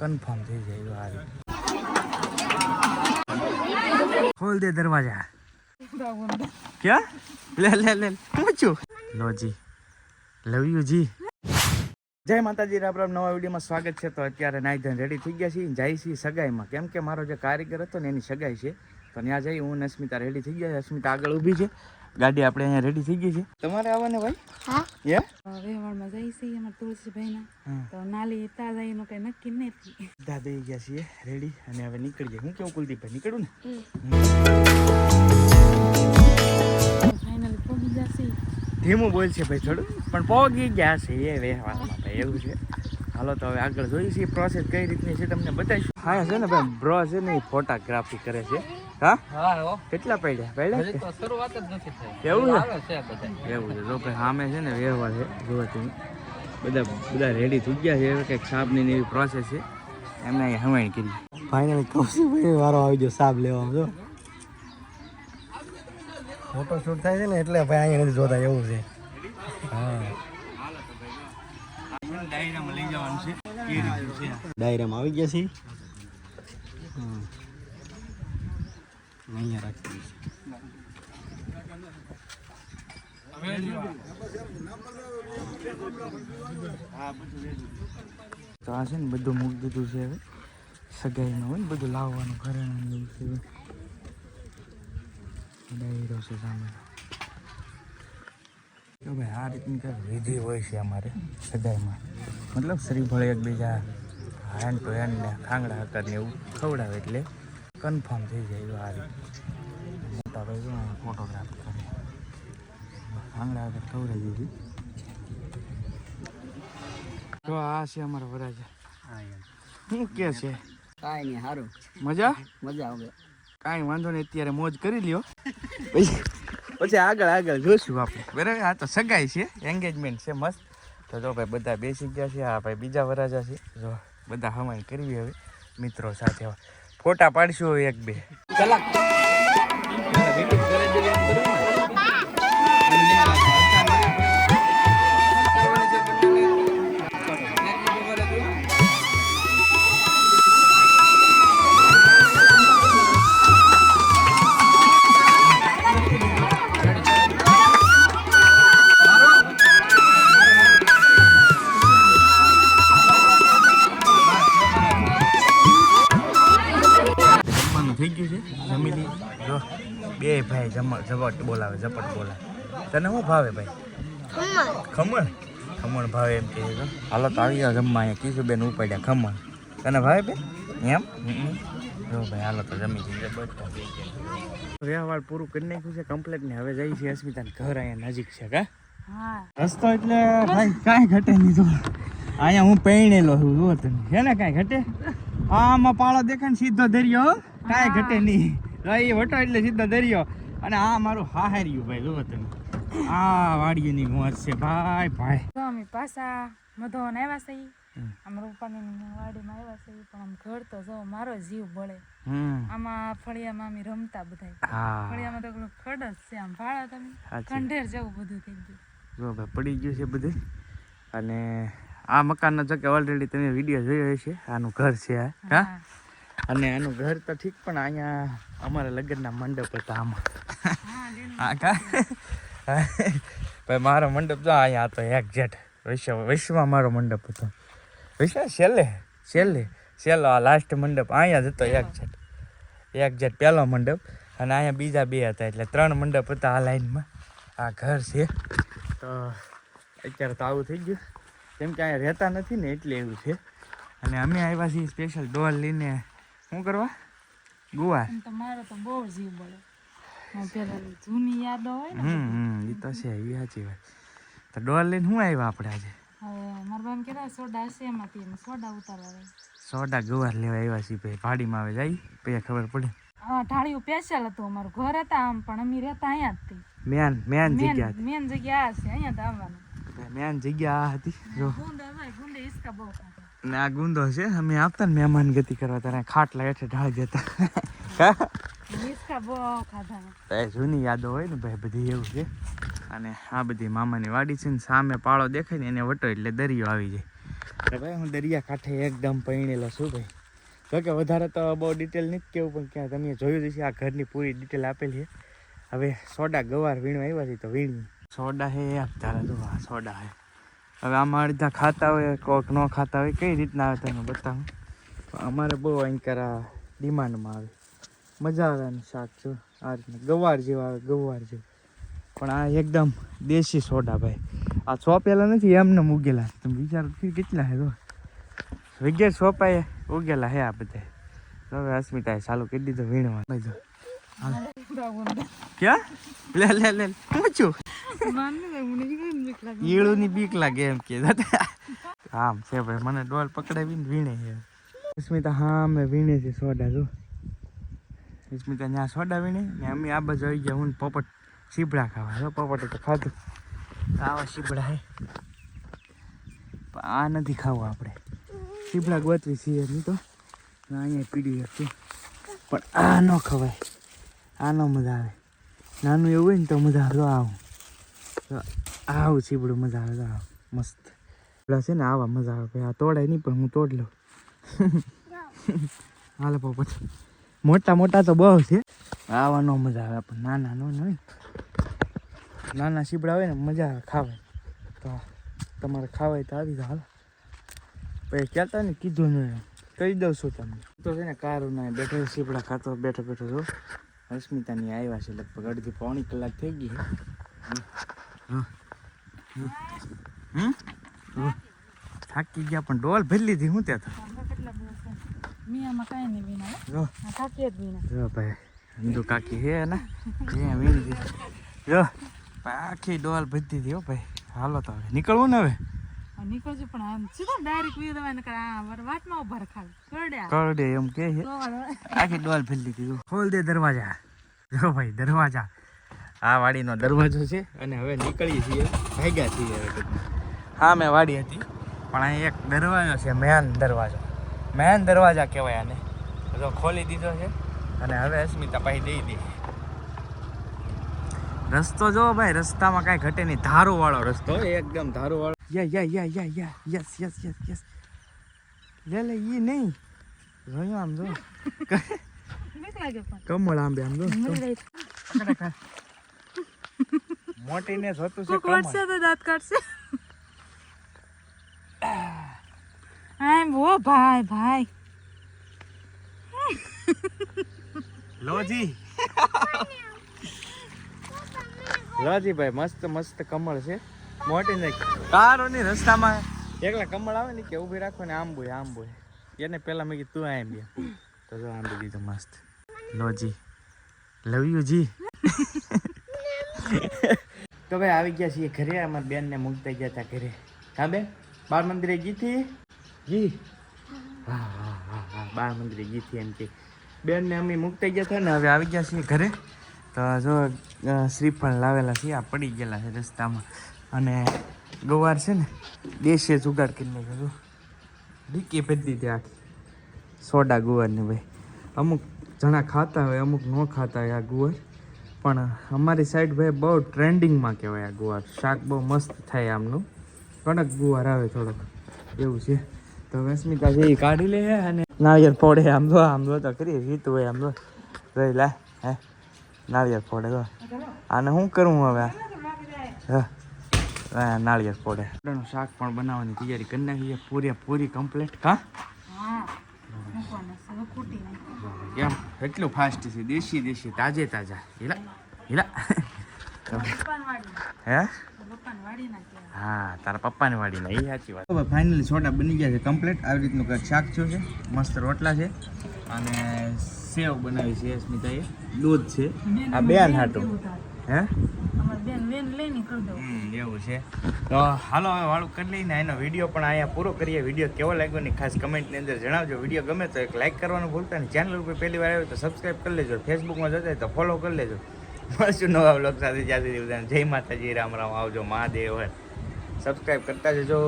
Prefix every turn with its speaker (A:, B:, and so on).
A: Confirm થઈ જાય હારી. ખોલ દે દરવાજા. ક્યાં લે લે લે પૂછું લો જી લવ યુ જી. જય માતાજી, રામ રામ. નવા વિડીયોમાં સ્વાગત છે. તો અત્યારે નાઈ ધોઈને રેડી થઈ ગયા છીએ, જાય છીએ સગાઈમાં. કેમ કે મારો જે કારીગર હતો ને એની સગાઈ છે, તો ત્યાં જઈ હું ને અસ્મિતા રેડી થઈ ગયા. અસ્મિતા આગળ ઊભી છે, ગાડી આપણે અહીંયા રેડી થઈ ગઈ છે. તમારે આવવાને ભાઈ? હા વેવાળમાં જઈ છીએ અમારા તુલસીભાઈના, તો નાલી તા જઈનું કઈ નક્કી નથી. બધા દઈ ગયા છીએ રેડી અને હવે નીકળી જાય. હું કેવું કુલદીપભાઈ, નીકળું ને? ફાઇનલી પહોંચી જશે. ધીમું બોલશે ભાઈ થોડું, પણ પહોંચી ગયા છે એ વેવાળમાં ભાઈ, એવું છે. હાલો તો હવે આગળ જોઈએ છીએ પ્રોસેસ કઈ રીતની છે તમને બતાવીશું. હા છે ને ભાઈ, બ્રો છે ને એ ફોટોગ્રાફી કરે છે. હા હા. કેટલા પડ્યા તો શરૂઆત જ નથી થઈ. એવું છે એવું છે. તો ભાઈ સામે છે ને વેવાળ છે, જોવાથી બધા રેડી થઈ ગયા છે. હવે કંઈક સાબની એવી પ્રોસેસ છે, એમને અહીંયા હવાઈ કરી. ફાઇનલી કૌશિકભાઈ વારો આવી ગયો સાબ લેવામાં. જો ફોટો શૂટ થાય છે ને એટલે ભાઈ અહીંયા નથી જોતા, એવું છે. હા ડાયરામાં લઈ જવાનું છે. ડાયરામાં આવી ગયા છે. અહીંયા રાખી તો આ છે ને બધું મૂકી દીધું છે. હવે સગાઈમાં હોય ને બધું લાવવાનું ઘરેણાનું છે. ડાયરો છે સામે. તો ભાઈ આ રીતની કંઈક વિધિ હોય છે અમારે સગાઈમાં. મતલબ શ્રીફળ એકબીજા હેન્ડ ટુ હેન્ડ ને ખાંગડા આકારને એવું ખવડાવે એટલે કન્ફર્મ થઈ જાય. આ રીતે મોટા ભાઈ ફોટોગ્રાફી કરે, ખાંગડા આગળ ખવડાવી દીધી. તો આ છે અમારા વરાજા. શું કે છે? કાંઈ નહીં, સારું. મજા આવે. કાંઈ વાંધો નહીં, અત્યારે મોજ કરી લ્યો, પછી આગળ જોઈશું આપણે, બરાબર. આ તો સગાઈ છે, એન્ગેજમેન્ટ છે મસ્ત. તો જો ભાઈ બધા બેસી ગયા છે. આ ભાઈ બીજા વરાજા છે. જો બધા હમાઈ કરવી હવે મિત્રો સાથે. ફોટા પાડશું એક બે કલાક. થઈ ગયું છે જમીલી. જો બે ભાઈ ઝપટ બોલાવે. તને શું ભાવે ભાઈ? ખમણ ભાવે એમ કે. હાલો તો આવી ગયા જમવા. અહીંયા કીધું બેન ઉપાડ્યા ખમણ. તને ભાવે બેન એમ? જો ભાઈ હાલો તો જમી જઈએ. બધા વ્યવહાર પૂરું કરી નાખ્યું છે કમ્પ્લીટ ને. હવે જઈ છે અસ્મિતાને ઘર. અહીંયા નજીક છે કા રસ્તો, એટલે ભાઈ કાંઈ ઘટે નહીં. જો અહીંયા હું પહેણેલો છું, જુઓ તમે છે ને, કાંઈ ઘટે. આમાં પાળો દેખાય ને સીધો દરિયો, કાંઈ ઘટે નહીં. એ વટો એટલે સીધો દરિયો. અને આ મારું હાહાર્યું ભાઈ, જુઓ તમે. આ વાડીની મોજ છે ભાઈ.
B: અમે પાછા મધોન આવ્યા છે, આમ રૂપાની વાડીમાં આવ્યા છે. પણ આમ ઘર તો જો મારો જીવ બળે. આમાં ફળિયામાં અમે રમતા બધા. ફળિયામાં તો ખડ જ છે, આમ ભાડા તમે ખંડેર જેવું બધું થઈ ગયું.
A: જો ભાઈ પડી ગયું છે બધું. અને આ મકાનનો જો કે ઓલરેડી તમે વિડીયો જોયો હશે. આનું ઘર છે આ. હા, અને આનું ઘર તો ઠીક, પણ અહીંયા અમારા લગ્નના મંડપ હતા આમાં. હા કા ભાઈ મારો મંડપ જો અહીંયા હતો એક્ઝેક્ટ. વિશ્વમાં મારો મંડપ હતો. વિશ્વ છેલ્લો આ લાસ્ટ મંડપ અહીંયા જ હતો એક્ઝેક્ટ પહેલો મંડપ. અને અહીંયા બીજા બે હતા, એટલે 3 મંડપ હતા આ લાઈનમાં. આ ઘર છે. તો અત્યારે તો આવું થઈ ગયું, કેમ કે અહીંયા રહેતા નથી ને એટલે એવું છે. અને અમે આવ્યા છીએ સ્પેશિયલ ડોલ લઈને. શું કરવા? ગુવાર.
B: મારો તો બહુ જીવ બળે. પેલા જૂની યાદો હોય ને.
A: એ તો છે, એ સાચી વાત. તો ડોલ લઈને શું આવ્યા આપણે આજે?
B: હવે મારા બામ કહેતા સોડા હશે, એમાંથી અમે સોડા ઉતારવા.
A: સોડા ગુવાર લેવા આવ્યા છીએ ભાઈ. ભાડીમાં આવે જાય પછી ખબર પડે.
B: હા, ઢાળિયું સ્પેશિયલ હતું અમારું ઘર હતા આમ, પણ અમે રહેતા અહીંયા જ હતી.
A: મેન જગ્યા
B: છે અહીંયા જ આવવાનું.
A: મેન જગ્યા આ હતી. જો
B: ગુંદે હિસકા બહુ ખાતા.
A: ને આ ગુંદો છે. અમે આવતા ને મહેમાન ગતિ કરવા ત્યારે ખાટલા હેઠે ઢાળી જતા.
B: હિસકા બહુ ખાતા.
A: જૂની યાદો હોય ને ભાઈ બધી, એવું છે. અને આ બધી મામાની વાડી છે ને સામે પાળો દેખાય ને એને વટો એટલે દરિયો આવી જાય. તો ભાઈ હું દરિયા કાંઠે એકદમ પૈણેલો છું ભાઈ. તો કે વધારે તો બહુ ડિટેલ નથી કેવું, પણ ક્યાં તમે જોયું જશે આ ઘરની પૂરી ડિટેલ આપેલી છે. હવે સોડા ગવાર વીણવા આવ્યા છે તો વીણી સોડા હે અત્યારે તો આ સોડા હે. હવે આમાં અડધા ખાતા હોય કોઈક ન ખાતા હોય, કઈ રીતના આવે તમે બતાવું. અમારે બહુ અહીં કરા ડિમાન્ડમાં આવે, મજા આવે અને શાક જો આ રીતના ગવાર જેવા આવે, ગવાર જેવું. પણ આ એકદમ દેશી સોડા ભાઈ. આ સોંપેલા નથી એમને ઉગેલા. તમે વિચારો કેટલા હે તો વગેરે સોંપાય ઉગેલા હે આ બધા. તો હવે અસ્મિતાએ ચાલુ કરી દીધું વીણવા. ક્યાં લે લે લે પૂછું ઈળુની બીક લાગે એમ કે આમ છે ભાઈ. મને ડોલ પકડાવીને વીણે છે અસ્મિતા. હા અમે વીણે છે સોડા જો. અસ્મિતા ત્યાં સોડા વીણે ને અમે આ બાજુ આવી ગયા. હું પોપટ સીબડા ખાવા જો. પોપટે તો ખાધું. આવા સીબડા હે આ નથી ખાવું આપણે. સીબડા ગોતવી છીએ નહીં તો અહીંયા પીડી હતી, પણ આ ન ખવાય. આનો મજા આવે. નાનું એવું હોય ને તો મજા આવે. આવું આવું સીબડું મજા આવે. આવું મસ્ત પેલા છે ને આવા મજા આવે. આ તોડાય નહીં પણ હું તોડ લઉં. હાલે પોપટ મોટા મોટા તો બહુ છે. આવા નો મજા આવે. પણ નાના નો હોય. નાના સીબડા હોય ને મજા આવે ખાવાય. તો તમારે ખાવાય તો આવી જાવ. પછી કહેતા ને કીધું ને કહી દઉં છું તમને. તો છે ને કારું ના બેઠો સીબડા ખાતો બેઠો બેઠો જો. અસ્મિતાની આવ્યા છે લગભગ અડધી પોણી કલાક થઈ ગઈ. થાકી ગયા પણ ડોલ ભરી લીધી. હું ત્યાં તો ભાઈ હિન્દુ કાકી હે ને વીણી દીધી જો. આખી ડોલ ભરી દીધી હો ભાઈ. હાલો તો હવે નીકળવું ને. હવે
B: નીકળજો પણ આમ સીધો ડાયરેક્ટ વી દવાને વાટમાં ઉભા રખાવ
A: કરડે એમ કે છે. આખી ડોલ ભરી લીધી. ખોલ દે દરવાજા. જો ભાઈ દરવાજા આ વાડીનો દરવાજો છે. અને હવે નીકળીએ છીએ, ભાગ્યા છીએ હવે. હા મેં વાડી હતી પણ અહીં એક દરવાજો છે, મેન દરવાજો. મેન દરવાજા કહેવાય આને. જો ખોલી દીધો છે અને હવે અસ્મિતા પાછી દઈ દે. રસ્તો જો ભાઈ, રસ્તામાં કાંઈ ઘટે નહીં. ધારો વાળો રસ્તો એકદમ ધારો વાળો. યસ લે લે ઈ નહીં જોયું આમ જો. કમળ આંબે આમ જો. મોટી ને જોતું છે
B: કાઢશે તો દાંત કાઢશે. ઓ ભાઈ ભાઈ
A: લોજી લોજી ભાઈ મસ્ત મસ્ત કમળ છે. મોટી ને કારોની રસ્તામાં એકલા કમળ આવે ને કે ઊભી રાખો ને આંબુ એને પેલા મેં કીધું તું આમ બે તો જો આંબી દીધું મસ્ત. લોજી લવ યુ જી. તો ભાઈ આવી ગયા છીએ ઘરે. અમારી બેન ને મૂકતા ગયા હતા ઘરે. હા બેન બાળ મંદિરે ગઈ હતી જી. હા બાળ મંદિરે ગઈ હતી એમ કે બેન ને અમે મૂકતા ગયા હતા ને હવે આવી ગયા છીએ ઘરે. તો જો શ્રીફળ લાવેલા છે. આ પડી ગયેલા છે રસ્તામાં. અને ગવાર છે ને દેશીય જુગાડ કરી નાખ્યો. ડીકી ભરી દીધી આખી સોડા ગુવારની ભાઈ. અમુક જણા ખાતા હોય, અમુક ન ખાતા હોય આ ગુવાર. પણ અમારી સાઈડ ભાઈ બહુ ટ્રેન્ડિંગમાં કહેવાય આ ગુવાર. શાક બહુ મસ્ત થાય આમનું. કડક ગુવાર આવે થોડોક એવું છે. તો અસ્મિતા જે કાઢી લે અને નાળિયેર ફોડે. આમ જો તો કરી રીત હોય આમ જો રહી લા હે નાળિયેર ફોડે. તો આને શું કરવું હવે? હા નાળિયેર ફોડે. શાક પણ બનાવવાની તૈયારી કરી નાખી પૂરી કમ્પ્લીટ. કાં કેમ એટલું ફાસ્ટ છે? દેશી તાજા હીલા હે? હા તારા પપ્પાની વાડીના. એ સાચી વાત. ફાઇનલી સોડા બની ગયા છે કમ્પ્લીટ. આવી રીતનું કંઈક શાક થયું છે. મસ્ત રોટલા છે અને સેવ બનાવી છે અસ્મિતાએ. દૂધ છે. આ બેન હાટું હે એવું છે. તો હાલો હવે વાળું કરી લઈને એનો વિડીયો પણ અહીંયા પૂરો કરીએ. વિડીયો કેવો લાગ્યો ને ખાસ કમેન્ટની અંદર જણાવજો. વિડીયો ગમે તો એક લાઇક કરવાનું ભૂલતા નહીં. ચેનલ ઉપર પહેલી વાર આવ્યો તો સબસ્ક્રાઈબ કરી લેજો. ફેસબુકમાં જતા હોય તો ફોલો કરી લેજો. મળશું નવા બ્લોગ સાથે. જ્યાં સુધી બધાને જય માતાજી, રામ રામ. આવજો મહાદેવ. સબસ્ક્રાઈબ કરતા જજો.